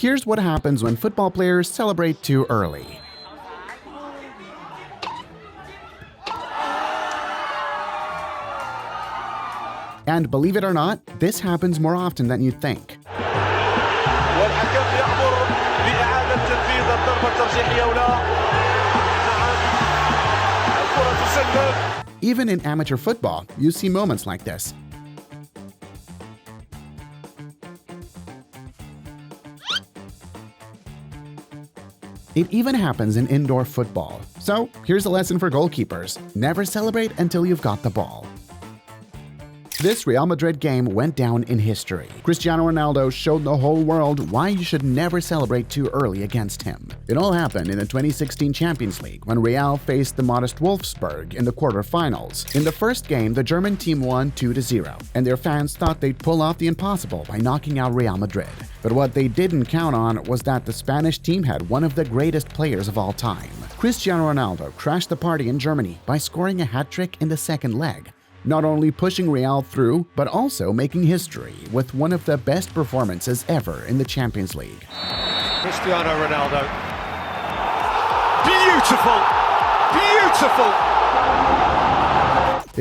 Here's what happens when football players celebrate too early. And believe it or not, this happens more often than you'd think. والحكم يأمر بإعادة تنفيذ الضربة الترجيحية ولا الكرة تسلل. Even in amateur football, you see moments like this. It even happens in indoor football. So, here's a lesson for goalkeepers. Never celebrate until you've got the ball. This Real Madrid game went down in history. Cristiano Ronaldo showed the whole world why you should never celebrate too early against him. It all happened in the 2016 Champions League when Real faced the modest Wolfsburg in the quarterfinals. In the first game, the German team won 2-0, and their fans thought they'd pull off the impossible by knocking out Real Madrid. But what they didn't count on was that the Spanish team had one of the greatest players of all time. Cristiano Ronaldo crashed the party in Germany by scoring a hat-trick in the second leg, not only pushing Real through, but also making history with one of the best performances ever in the Champions League. Cristiano Ronaldo. Beautiful! Beautiful!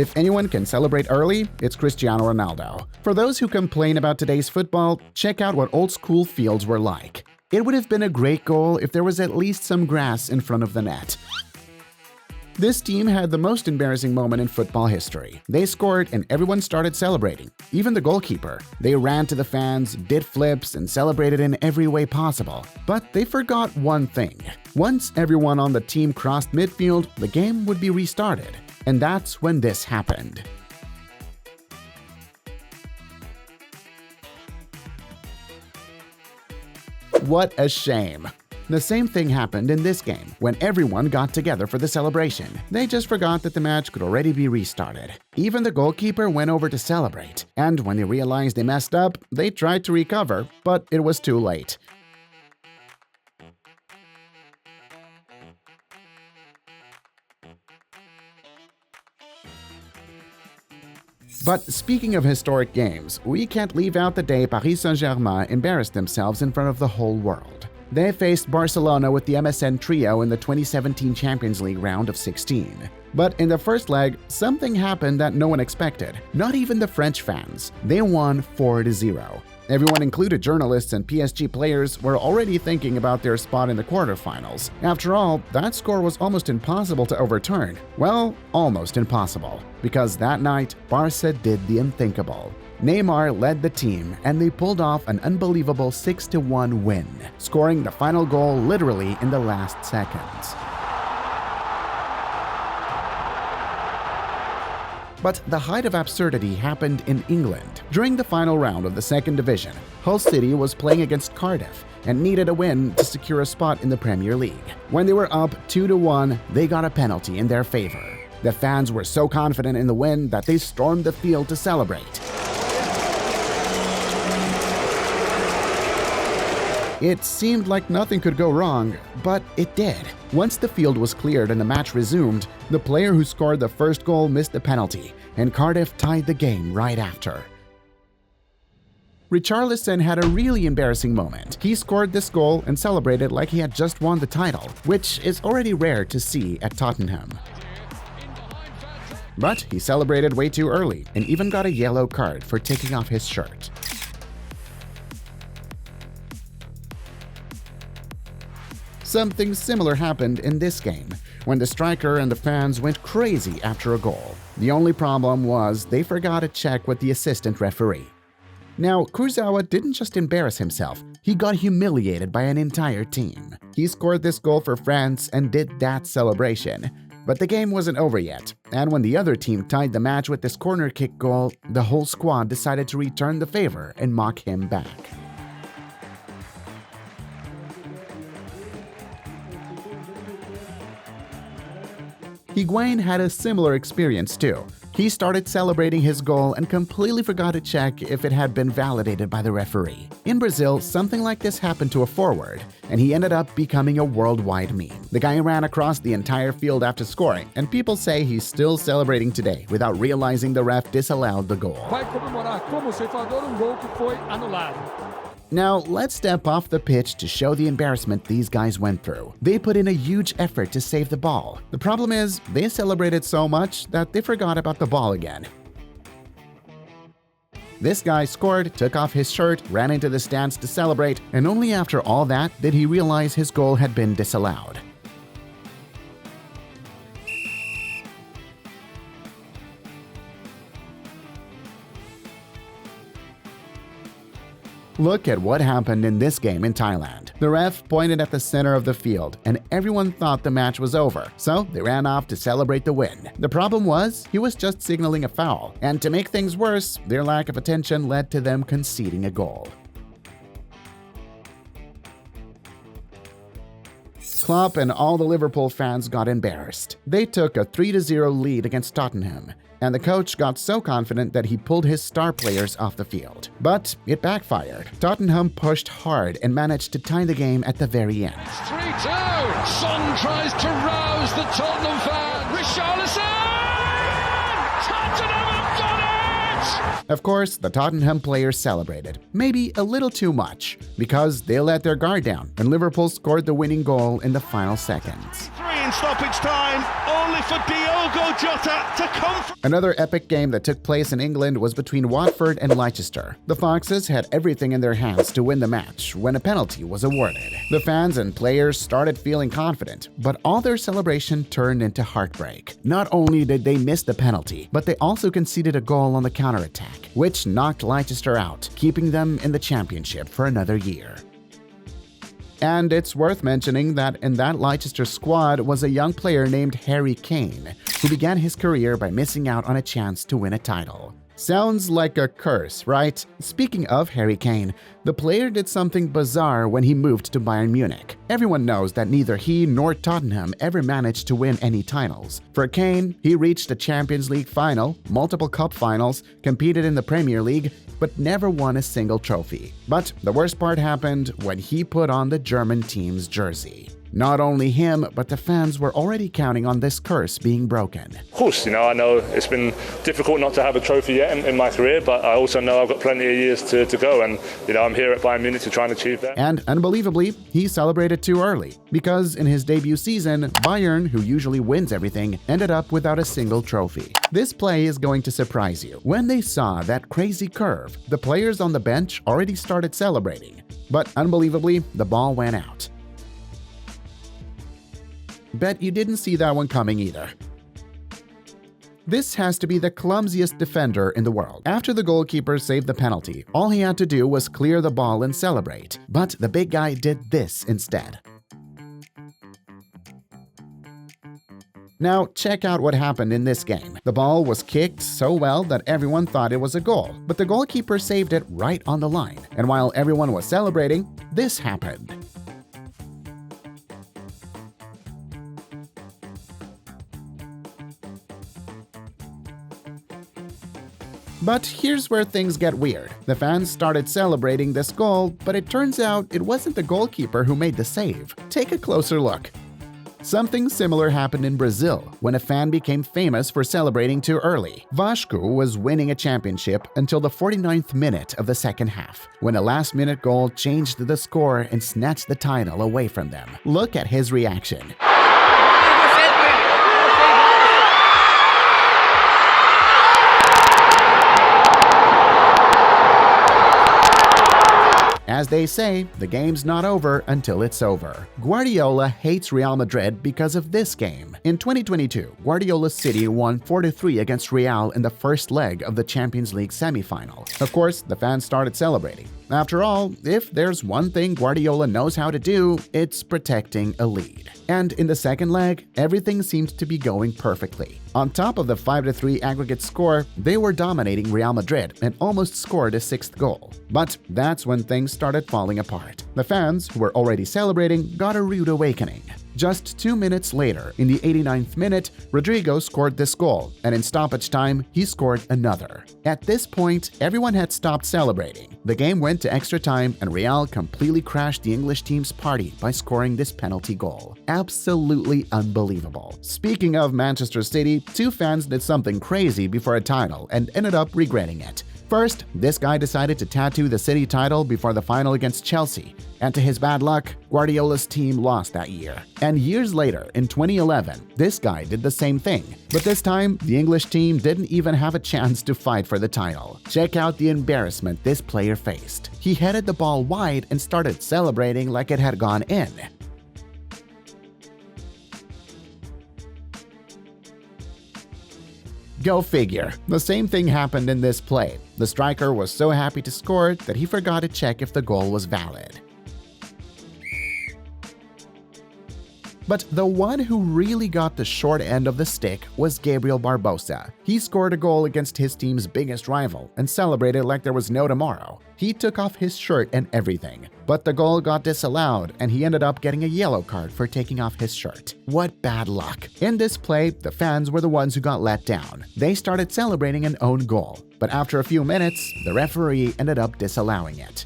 If anyone can celebrate early, it's Cristiano Ronaldo. For those who complain about today's football, check out what old-school fields were like. It would have been a great goal if there was at least some grass in front of the net. This team had the most embarrassing moment in football history. They scored and everyone started celebrating, even the goalkeeper. They ran to the fans, did flips, and celebrated in every way possible. But they forgot one thing. Once everyone on the team crossed midfield, the game would be restarted. And that's when this happened. What a shame! The same thing happened in this game, when everyone got together for the celebration. They just forgot that the match could already be restarted. Even the goalkeeper went over to celebrate, and when they realized they messed up, they tried to recover, but it was too late. But speaking of historic games, we can't leave out the day Paris Saint-Germain embarrassed themselves in front of the whole world. They faced Barcelona with the MSN trio in the 2017 Champions League round of 16. But in the first leg, something happened that no one expected, not even the French fans. They won 4-0. Everyone, included journalists and PSG players, were already thinking about their spot in the quarterfinals. After all, that score was almost impossible to overturn. Well, almost impossible, because that night, Barca did the unthinkable. Neymar led the team, and they pulled off an unbelievable 6-1 win, scoring the final goal literally in the last seconds. But the height of absurdity happened in England. During the final round of the second division, Hull City was playing against Cardiff and needed a win to secure a spot in the Premier League. When they were up 2-1, they got a penalty in their favor. The fans were so confident in the win that they stormed the field to celebrate. It seemed like nothing could go wrong, but it did. Once the field was cleared and the match resumed, the player who scored the first goal missed the penalty, and Cardiff tied the game right after. Richarlison had a really embarrassing moment. He scored this goal and celebrated like he had just won the title, which is already rare to see at Tottenham. But he celebrated way too early and even got a yellow card for taking off his shirt. Something similar happened in this game, when the striker and the fans went crazy after a goal. The only problem was they forgot to check with the assistant referee. Now, Kurzawa didn't just embarrass himself, he got humiliated by an entire team. He scored this goal for France and did that celebration. But the game wasn't over yet, and when the other team tied the match with this corner kick goal, the whole squad decided to return the favor and mock him back. Higuain had a similar experience too. He started celebrating his goal and completely forgot to check if it had been validated by the referee. In Brazil, something like this happened to a forward, and he ended up becoming a worldwide meme. The guy ran across the entire field after scoring, and people say he's still celebrating today without realizing the ref disallowed the goal. Vai comemorar como ceifador gol que foi anulado. Now, let's step off the pitch to show the embarrassment these guys went through. They put in a huge effort to save the ball. The problem is, they celebrated so much that they forgot about the ball again. This guy scored, took off his shirt, ran into the stands to celebrate, and only after all that did he realize his goal had been disallowed. Look at what happened in this game in Thailand. The ref pointed at the center of the field, and everyone thought the match was over, so they ran off to celebrate the win. The problem was, he was just signaling a foul, and to make things worse, their lack of attention led to them conceding a goal. Klopp and all the Liverpool fans got embarrassed. They took a 3-0 lead against Tottenham, and the coach got so confident that he pulled his star players off the field. But it backfired. Tottenham pushed hard and managed to tie the game at the very end. 3-2! Son tries to rouse the Tottenham fans. Richarlison! Tottenham have done it! Of course, the Tottenham players celebrated. Maybe a little too much, because they let their guard down, and Liverpool scored the winning goal in the final seconds. 3 in stoppage time, only for Diogo Jota to come from. Another epic game that took place in England was between Watford and Leicester. The Foxes had everything in their hands to win the match when a penalty was awarded. The fans and players started feeling confident, but all their celebration turned into heartbreak. Not only did they miss the penalty, but they also conceded a goal on the counterattack, which knocked Leicester out, keeping them in the championship for another year. And it's worth mentioning that in that Leicester squad was a young player named Harry Kane, who began his career by missing out on a chance to win a title. Sounds like a curse, right? Speaking of Harry Kane, the player did something bizarre when he moved to Bayern Munich. Everyone knows that neither he nor Tottenham ever managed to win any titles. For Kane, he reached a Champions League final, multiple cup finals, competed in the Premier League, but never won a single trophy. But the worst part happened when he put on the German team's jersey. Not only him, but the fans were already counting on this curse being broken. Of course, I know it's been difficult not to have a trophy yet in my career, but I also know I've got plenty of years to go, and I'm here at Bayern Munich to try and achieve that. And unbelievably, he celebrated too early, because in his debut season, Bayern, who usually wins everything, ended up without a single trophy. This play is going to surprise you. When they saw that crazy curve, the players on the bench already started celebrating. But unbelievably, the ball went out. Bet you didn't see that one coming either. This has to be the clumsiest defender in the world. After the goalkeeper saved the penalty, all he had to do was clear the ball and celebrate. But the big guy did this instead. Now, check out what happened in this game. The ball was kicked so well that everyone thought it was a goal, but the goalkeeper saved it right on the line. And while everyone was celebrating, this happened. But here's where things get weird. The fans started celebrating this goal, but it turns out it wasn't the goalkeeper who made the save. Take a closer look. Something similar happened in Brazil, when a fan became famous for celebrating too early. Vasco was winning a championship until the 49th minute of the second half, when a last-minute goal changed the score and snatched the title away from them. Look at his reaction. As they say, the game's not over until it's over. Guardiola hates Real Madrid because of this game. In 2022, Guardiola's City won 4-3 against Real in the first leg of the Champions League semi-final. Of course, the fans started celebrating. After all, if there's one thing Guardiola knows how to do, it's protecting a lead. And in the second leg, everything seemed to be going perfectly. On top of the 5-3 aggregate score, they were dominating Real Madrid and almost scored a sixth goal. But that's when things started falling apart. The fans, who were already celebrating, got a rude awakening. Just 2 minutes later, in the 89th minute, Rodrigo scored this goal, and in stoppage time, he scored another. At this point, everyone had stopped celebrating. The game went to extra time and Real completely crashed the English team's party by scoring this penalty goal. Absolutely unbelievable. Speaking of Manchester City, two fans did something crazy before a title and ended up regretting it. First, this guy decided to tattoo the City title before the final against Chelsea, and to his bad luck, Guardiola's team lost that year. And years later, in 2011, this guy did the same thing. But this time, the English team didn't even have a chance to fight for the title. Check out the embarrassment this player faced. He headed the ball wide and started celebrating like it had gone in. Go figure. The same thing happened in this play. The striker was so happy to score that he forgot to check if the goal was valid. But the one who really got the short end of the stick was Gabriel Barbosa. He scored a goal against his team's biggest rival and celebrated like there was no tomorrow. He took off his shirt and everything. But the goal got disallowed and he ended up getting a yellow card for taking off his shirt. What bad luck. In this play, the fans were the ones who got let down. They started celebrating an own goal. But after a few minutes, the referee ended up disallowing it.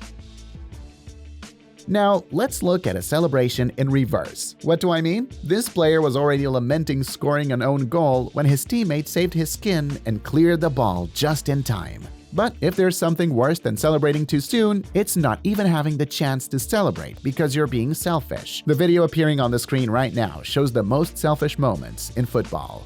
Now, let's look at a celebration in reverse. What do I mean? This player was already lamenting scoring an own goal when his teammate saved his skin and cleared the ball just in time. But if there's something worse than celebrating too soon, it's not even having the chance to celebrate because you're being selfish. The video appearing on the screen right now shows the most selfish moments in football.